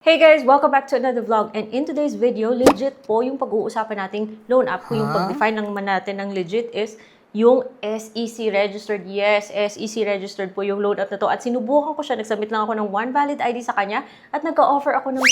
Hey guys! Welcome back to another vlog. And in today's video, legit po yung pag-uusapan nating loan app. Kung yung pag-define naman natin ng legit is yung SEC registered. Yes, SEC registered po yung loan app na to. At sinubukan ko siya. Nagsubmit lang ako ng one valid ID sa kanya. At nagka-offer ako ng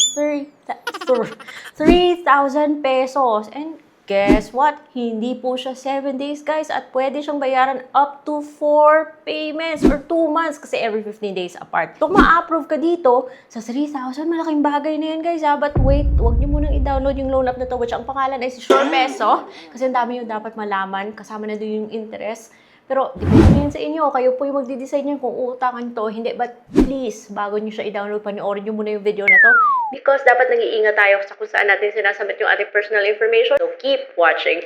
3,000 pesos. And guess what? Hindi po siya 7 days, guys. At pwede siyang bayaran up to 4 payments or 2 months kasi every 15 days apart. Kung ma-approve ka dito sa 3,000, malaking bagay na yan, guys. But wait, huwag niyo munang i-download yung loan app na to, which ang pangalan ay si SurePeso. Kasi ang dami yung dapat malaman. Kasama na doon yung interest. Pero, depende yun sa inyo. Kayo po yung magde-decide nyo kung uutangan to. Hindi, but please, bago nyo siya i-download, panoorin nyo muna yung video na to. Because dapat nag-iingat tayo sa kung saan natin sinasabit yung ating personal information. So, keep watching.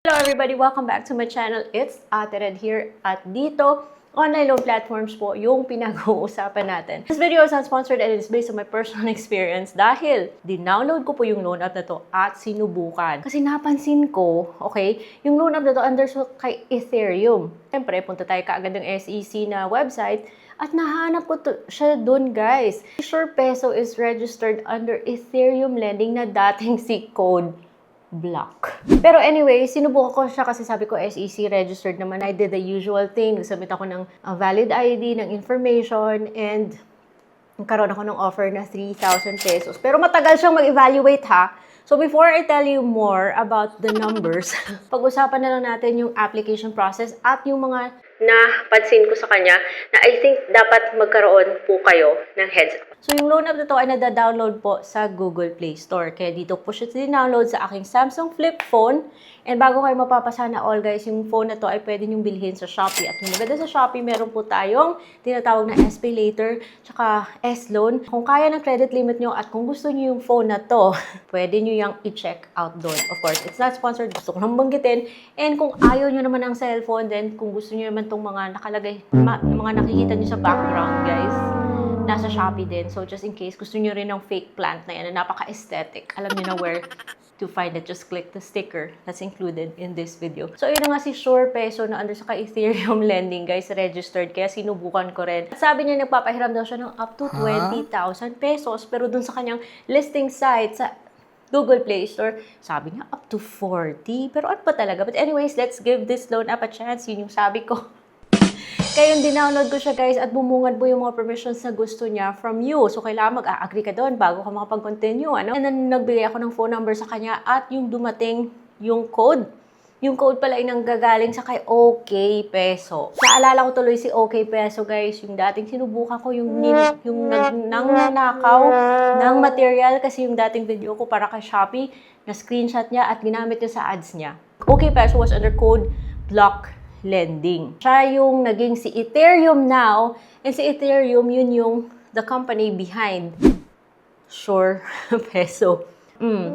Hello everybody! Welcome back to my channel. It's Ate Red here. At dito, online loan platforms po yung pinag-uusapan natin. This video is not sponsored and it's based on my personal experience dahil dinownload ko po yung loan app na to at sinubukan. Kasi napansin ko, okay, yung loan app na to under kay Ethereum. Siyempre, punta tayo kaagad ng SEC na website at nahanap ko siya dun, guys. SurePeso is registered under Ethereum lending na dating si Code Block. Pero anyway, sinubukan ko siya kasi sabi ko SEC registered naman. I did the usual thing. Nagsubmit ako ng valid ID, ng information, and nagkaroon ako ng offer na 3,000 pesos. Pero matagal siyang mag-evaluate, ha? So before I tell you more about the numbers, pag-usapan na lang natin yung application process at yung mga napansin ko sa kanya na I think dapat magkaroon po kayo ng heads up. So yung loan app na to ay nada-download po sa Google Play Store. Kaya dito po siya din-download sa aking Samsung Flip phone. And bago kayo mapapasana all, guys, yung phone na to ay pwede nyo bilhin sa Shopee. At yung maganda sa Shopee, meron po tayong tinatawag na SPayLater tsaka S-Loan. Kung kaya ng credit limit nyo at kung gusto nyo yung phone na to, pwede nyo yung i-check out doon. Of course, it's not sponsored. Gusto ko nang banggitin. And kung ayaw nyo naman ng cellphone, then kung gusto nyo naman itong mga nakalagay, mga nakikita nyo sa background, guys, nasa Shopee din. So, just in case, gusto nyo rin ng fake plant na yan na napaka-aesthetic. Alam nyo na where to find it. Just click the sticker that's included in this video. So, yun na nga si SurePeso na under sa Ethereum lending, guys, registered. Kaya sinubukan ko rin. Sabi niya, nagpapahiram daw siya ng up to 20,000 pesos. Pero dun sa kanyang listing site, sa Google Play Store, sabi niya up to 40. Pero ano pa talaga? But anyways, let's give this loan up a chance. Yun yung sabi ko. Kaya yung dinownload ko siya, guys, at bumungad po yung mga permissions na gusto niya from you. So, kailangan mag-a-agree ka doon bago ka makapag-continue, ano? And then, nagbigay ako ng phone number sa kanya at yung dumating yung code. Yung code pala ay nanggagaling sa kay OK Peso. Naalala ko tuloy si OK Peso, guys. Yung dating sinubukan ko yung nanakaw ng material kasi yung dating video ko para kay Shopee, na screenshot niya at ginamit niya sa ads niya. OK Peso was under code Block Lending. Siya yung naging si Ethereum now, and si Ethereum, yun yung the company behind SurePeso.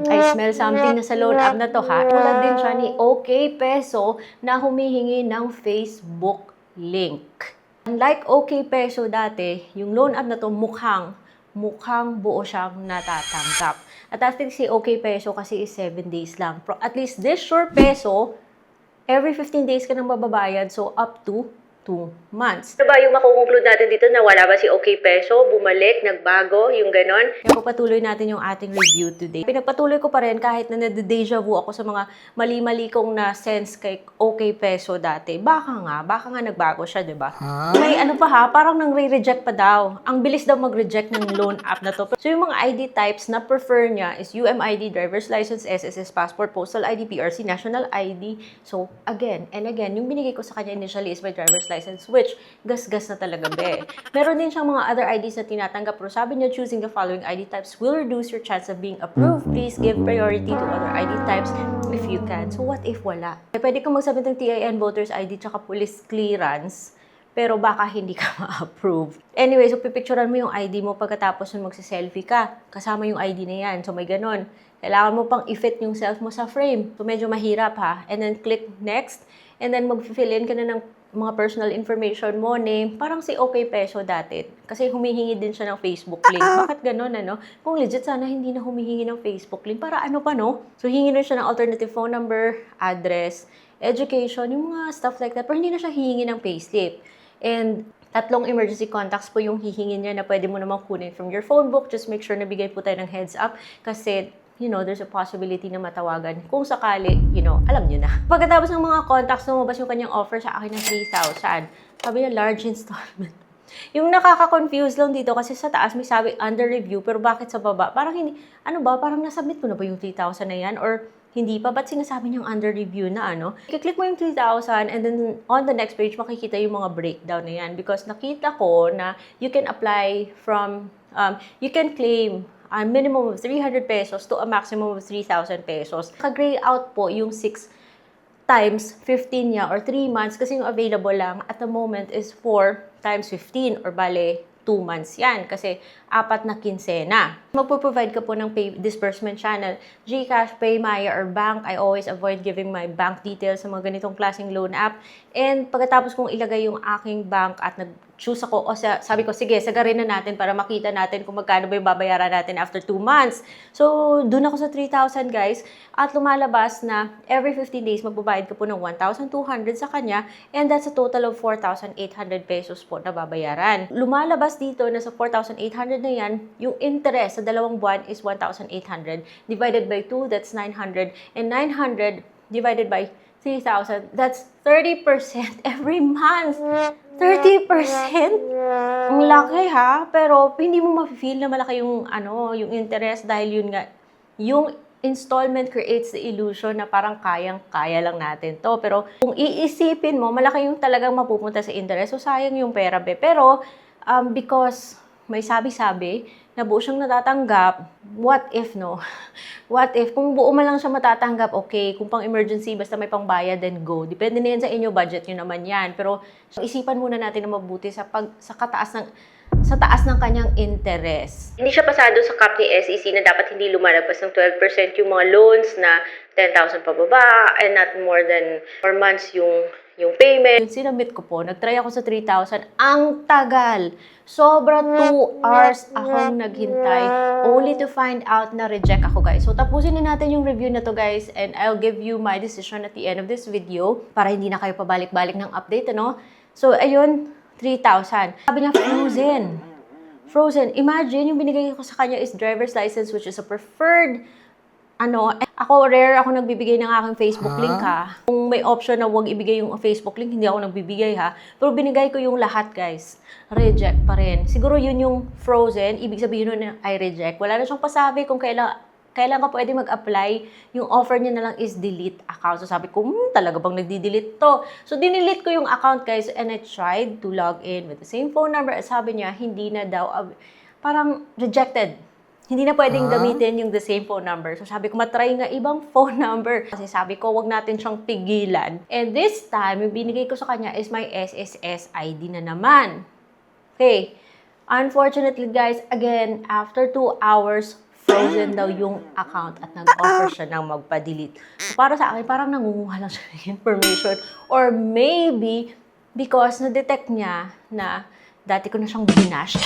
I smell something na sa loan app na to, ha. Tulad din siya ni OK Peso na humihingi ng Facebook link. Unlike OK Peso dati, yung loan app na to mukhang buo siyang natatanggap. At I think si OK Peso kasi is 7 days lang. At least this SurePeso, every 15 days ka nang mababayad, so up to 2 months. Ano ba yung makukonclude natin dito na wala ba si OK Peso? Bumalik, nagbago, yung ganon? Pagpatuloy natin yung ating review today. Pinagpatuloy ko pa rin kahit na nade-deja vu ako sa mga mali-mali kong na-sense kay OK Peso dati. Baka nga nagbago siya, di ba? May ano pa ha, parang nang-re-reject pa daw. Ang bilis daw mag-reject ng loan app na to. So yung mga ID types na prefer niya is UMID, driver's license, SSS, passport, postal ID, PRC, national ID. So again and again, yung binigay ko sa kanya initially is my driver's license, which gas-gas na talaga, be. Meron din siyang mga other IDs na tinatanggap, pero sabi niya, choosing the following ID types will reduce your chance of being approved. Please give priority to other ID types if you can. So, what if wala? Pwede kang magsabit ng TIN, voter's ID, tsaka police clearance, pero baka hindi ka ma-approve. Anyway, so pipicturean mo yung ID mo pagkatapos nun magsiselfie ka. Kasama yung ID na yan. So, may ganon. Kailangan mo pang i-fit yung self mo sa frame. So, medyo mahirap, ha? And then, click next. And then, mag-fill in ka na ng mga personal information mo, name, parang si OK Peso dati. Kasi humihingi din siya ng Facebook link. Bakit ganun, ano? Kung legit, sana hindi na humihingi ng Facebook link. Para ano pa, no? So, hingi na siya ng alternative phone number, address, education, yung mga stuff like that. Pero hindi na siya hihingi ng payslip. And 3 emergency contacts po yung hihingin niya na pwede mo namang kunin from your phone book. Just make sure na bigay po tayo ng heads up kasi there's a possibility na matawagan. Kung sakali, alam nyo na. Pagkatapos ng mga contacts, lumabas yung kanyang offer sa akin ng 3,000. Sabi niya, large installment. Yung nakaka-confuse lang dito kasi sa taas may sabi under review, pero bakit sa baba? Parang hindi, parang nasubmit ko na ba yung 3,000 na yan? Or hindi pa? Ba't sinasabi niyang under review na I-click mo yung 3,000 and then on the next page, makikita yung mga breakdown na yan. Because nakita ko na you can apply from, you can claim a minimum of 300 pesos to a maximum of 3,000 pesos. Naka-gray out po yung 6 times 15 niya or 3 months kasi yung available lang at the moment is 4 times 15 or bale 2 months yan kasi 4 na kinsena. Magpo-provide ka po ng pay disbursement channel, GCash, PayMaya, or bank. I always avoid giving my bank details sa mga ganitong klaseng loan app. And pagkatapos kong ilagay yung aking bank at nag-choose ako, sabi ko, sige, sagarin na natin para makita natin kung magkano ba yung babayaran natin after 2 months. So, dun ako sa 3,000 guys. At lumalabas na every 15 days, magbabayad ka po ng 1,200 sa kanya. And that's a total of 4,800 pesos po na babayaran. Lumalabas dito na sa 4,800 na yan, yung interest sa 2 buwan is 1,800. Divided by 2, that's 900. And 900 divided by 3,000, that's 30% every month. 30%? Ang laki ha, pero hindi mo ma-feel na malaki yung, yung interest dahil yun nga, yung installment creates the illusion na parang kayang-kaya lang natin to. Pero kung iisipin mo, malaki yung talagang mapupunta sa interest. So, sayang yung pera, be. Pero, because may sabi-sabi na buo siyang natatanggap, what if, no? What if? Kung buo man lang siya matatanggap, okay. Kung pang emergency, basta may pangbayad, then go. Depende na yan sa inyo, budget nyo naman yan. Pero, isipan muna natin na mabuti sa taas ng kanyang interest. Hindi siya pasado sa cap ni SEC na dapat hindi lumalabas ng 12% yung mga loans na 10,000 pababa and not more than 4 months yung payment. Yung sinabit ko po, nag-try ako sa 3,000. Ang tagal! Sobra 2 hours akong naghintay only to find out na reject ako, guys. So, tapusin na natin yung review na to, guys. And I'll give you my decision at the end of this video para hindi na kayo pabalik-balik ng update, So, ayun, 3,000. Sabi niya, frozen. Frozen. Imagine, yung binigay ko sa kanya is driver's license, which is a preferred, ako rare ako nagbibigay ng aking Facebook link ha. Kung may option na huwag ibigay yung Facebook link, hindi ako nagbibigay ha. Pero binigay ko yung lahat, guys. Reject pa rin. Siguro yun yung frozen, ibig sabihin nun na I reject. Wala na siyang pasabi kung kailan ka pwede mag-apply. Yung offer niya na lang is delete account. So sabi ko, talaga bang nagdi-delete to? So dinelete ko yung account, guys, and I tried to log in with the same phone number. At sabi niya, hindi na daw, parang rejected. Hindi na pwedeng gamitin yung the same phone number. So sabi ko, matry nga ibang phone number. Kasi sabi ko, wag natin siyang pigilan. And this time, yung binigay ko sa kanya is my SSS ID na naman. Okay. Unfortunately, guys, again, after 2 hours, frozen daw yung account at nag-offer siya ng magpa-delete. So, para sa akin, parang nangunguha lang siya ng information. Or maybe, because na-detect niya na dati ko na siyang binash.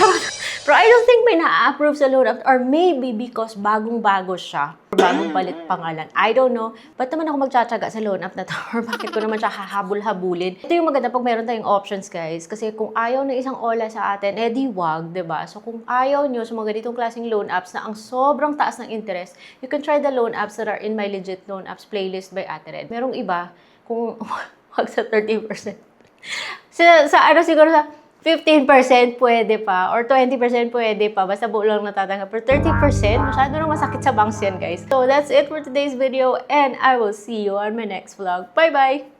Pero I don't think may na-approve sa loan app. Or maybe because bagong-bago siya. Or bagong palit pangalan. I don't know. Ba't naman ako magtsatsaga sa loan app na to? Or bakit ko naman siya hahabol-habulin? Ito yung maganda pag meron tayong options, guys. Kasi kung ayaw ng isang ola sa atin, di wag, diba? So kung ayaw nyo sa mga ganitong klaseng loan apps na ang sobrang taas ng interest, you can try the loan apps that are in my legit loan apps playlist by Ate Red. Merong iba, kung wag sa 30%. Siguro sa 15% pwede pa, or 20% pwede pa, basta buo lang natatanggap. Pero 30%, masyado na masakit sa banks yan, guys. So, that's it for today's video, and I will see you on my next vlog. Bye-bye!